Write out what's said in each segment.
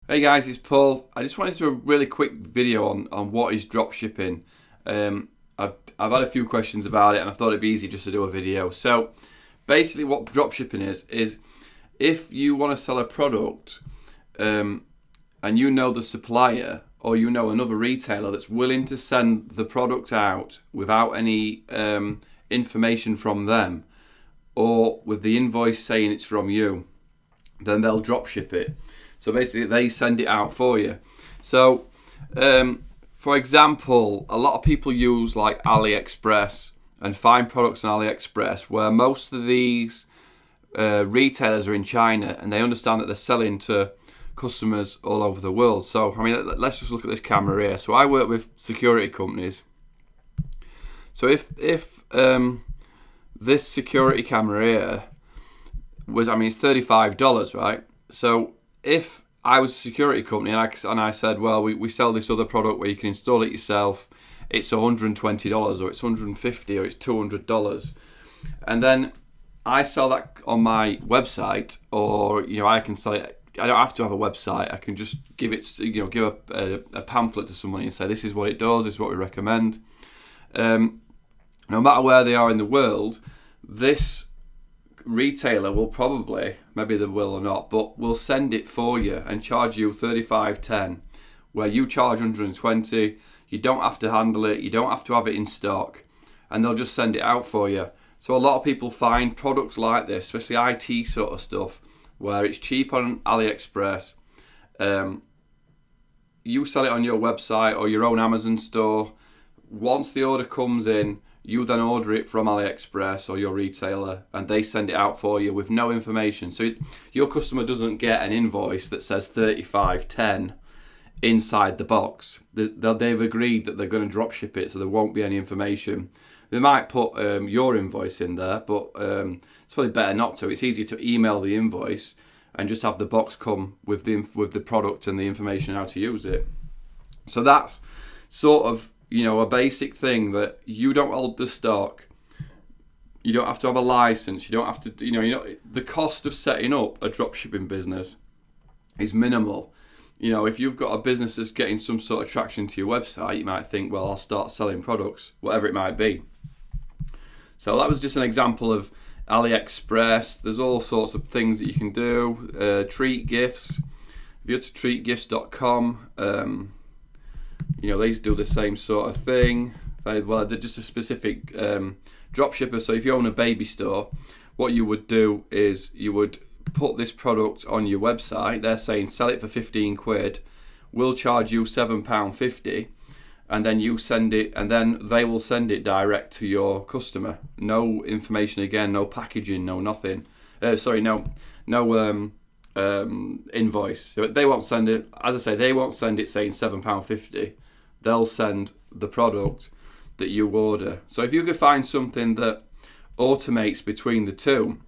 Hey guys, it's Paul. I just wanted to do a really quick video on what is dropshipping. I've had a few questions about it and I thought it'd be easy just to do a video. So basically what dropshipping is if you want to sell a product and you know the supplier or you know another retailer that's willing to send the product out without any information from them or with the invoice saying it's from you, then they'll dropship it. So basically they send it out for you. So for example, a lot of people use like AliExpress and find products on AliExpress where most of these retailers are in China and they understand that they're selling to customers all over the world. So I mean, let's just look at this camera here. So I work with security companies. So if this security camera here was, I mean, it's $35, right? So if I was a security company and I said, well, we sell this other product where you can install it yourself, it's $120 or it's $150 or it's $200, and then I sell that on my website, or I can sell it. I don't have to have a website. I can just give it, give a pamphlet to somebody and say this is what it does, this is what we recommend. No matter where they are in the world, this retailer will probably, maybe they will or not, but will send it for you and charge you $35.10, where you charge $120. You don't have to handle it, you don't have to have it in stock, and they'll just send it out for you. So a lot of people find products like this, especially IT sort of stuff, where it's cheap on AliExpress. You sell it on your website or your own Amazon store. Once the order comes in, you then order it from AliExpress or your retailer and they send it out for you with no information. So your customer doesn't get an invoice that says $35.10 inside the box. They've agreed that they're going to drop ship it, so there won't be any information. They might put your invoice in there, but it's probably better not to. It's easier to email the invoice and just have the box come with the product and the information how to use it. So that's sort of a basic thing, that you don't hold the stock. You don't have to have a license. You don't have to, the cost of setting up a dropshipping business is minimal. If you've got a business that's getting some sort of traction to your website, you might think, well, I'll start selling products, whatever it might be. So that was just an example of AliExpress. There's all sorts of things that you can do. Treat gifts. If you go to treatgifts.com, they do the same sort of thing. They're just a specific dropshipper. So if you own a baby store, what you would do is you would put this product on your website. They're saying sell it for 15 quid. We'll charge you £7.50, and then you send it, and then they will send it direct to your customer. No information again, no packaging, no nothing. No invoice. So they won't send it. As I say, they won't send it saying £7.50. They'll send the product that you order. So if you could find something that automates between the two,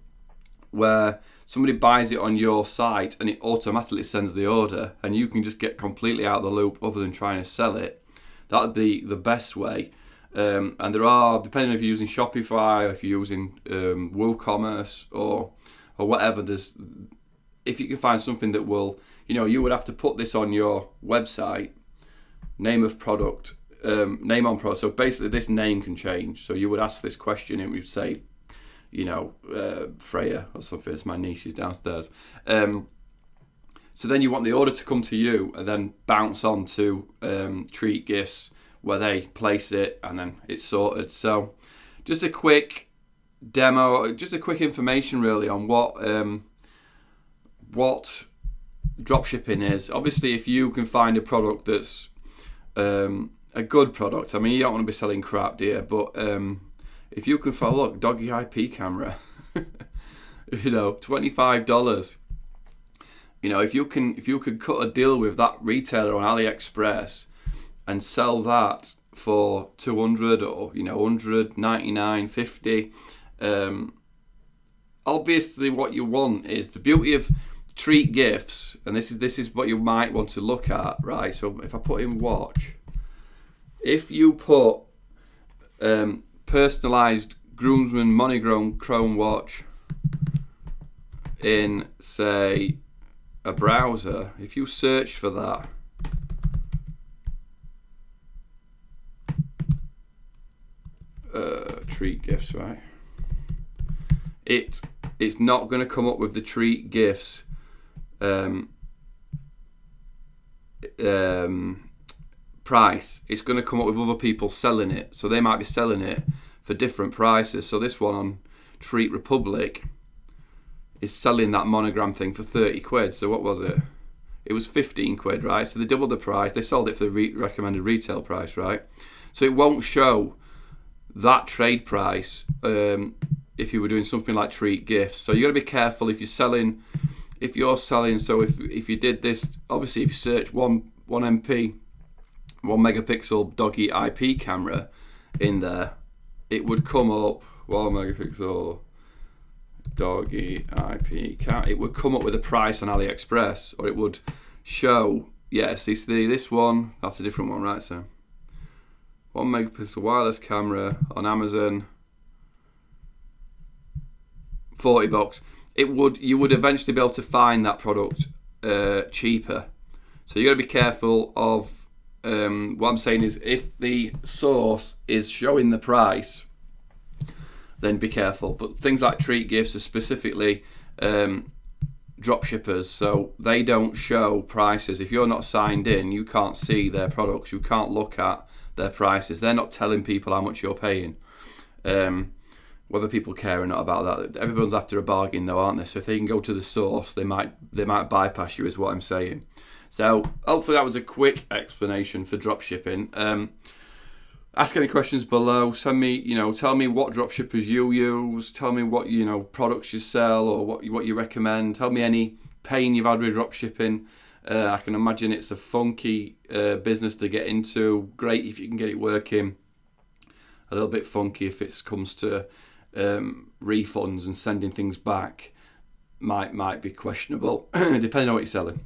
where somebody buys it on your site and it automatically sends the order and you can just get completely out of the loop other than trying to sell it, that would be the best way. And there are, depending if you're using Shopify or if you're using WooCommerce or whatever, if you can find something that will, you would have to put this on your website, name of product, name on product. So basically this name can change. So you would ask this question and we'd say, Freya or something. It's my niece, she's downstairs. So then you want the order to come to you and then bounce on to Treat Gifts, where they place it and then it's sorted. So just a quick demo, just a quick information really on what dropshipping is. Obviously, if you can find a product that's a good product, I mean, you don't want to be selling crap, do you? But if you can find, look, doggy IP camera, $25. If you could cut a deal with that retailer on AliExpress and sell that for 200 or 199, 50. Obviously, what you want is the beauty of Treat Gifts, and this is what you might want to look at, right? So if I put in watch, if you put personalized groomsman monochrome watch in, say, a browser, if you search for that, treat gifts, right? It's not going to come up with the treat gifts price. It's going to come up with other people selling it, so they might be selling it for different prices. So this one on Treat Republic is selling that monogram thing for 30 quid. So what was it? It was 15 quid, right? So they doubled the price. They sold it for the recommended retail price, right? So it won't show that trade price if you were doing something like treat gifts. So you got to be careful if you're selling. So if you did this, obviously if you search 1 MP, 1 megapixel doggy IP camera in there, it would come up 1 megapixel doggy IP camera. It would come up with a price on AliExpress, or it would show, yes, this one, that's a different one, right? So 1 megapixel wireless camera on Amazon, $40. You would eventually be able to find that product cheaper. So you got to be careful of what I'm saying is, if the source is showing the price, then be careful. But things like treat gifts are specifically dropshippers, so they don't show prices. If you're not signed in, you can't see their products. You can't look at their prices. They're not telling people how much you're paying. Whether people care or not about that, everyone's after a bargain though, aren't they? So if they can go to the source, they might bypass you, is what I'm saying. So hopefully that was a quick explanation for dropshipping. Ask any questions below. Send me, tell me what dropshippers you use. Tell me what products you sell, or what you recommend. Tell me any pain you've had with dropshipping. I can imagine it's a funky business to get into. Great if you can get it working. A little bit funky if it comes to refunds and sending things back. Might be questionable depending on what you're selling.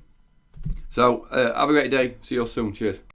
So have a great day. See you all soon. Cheers.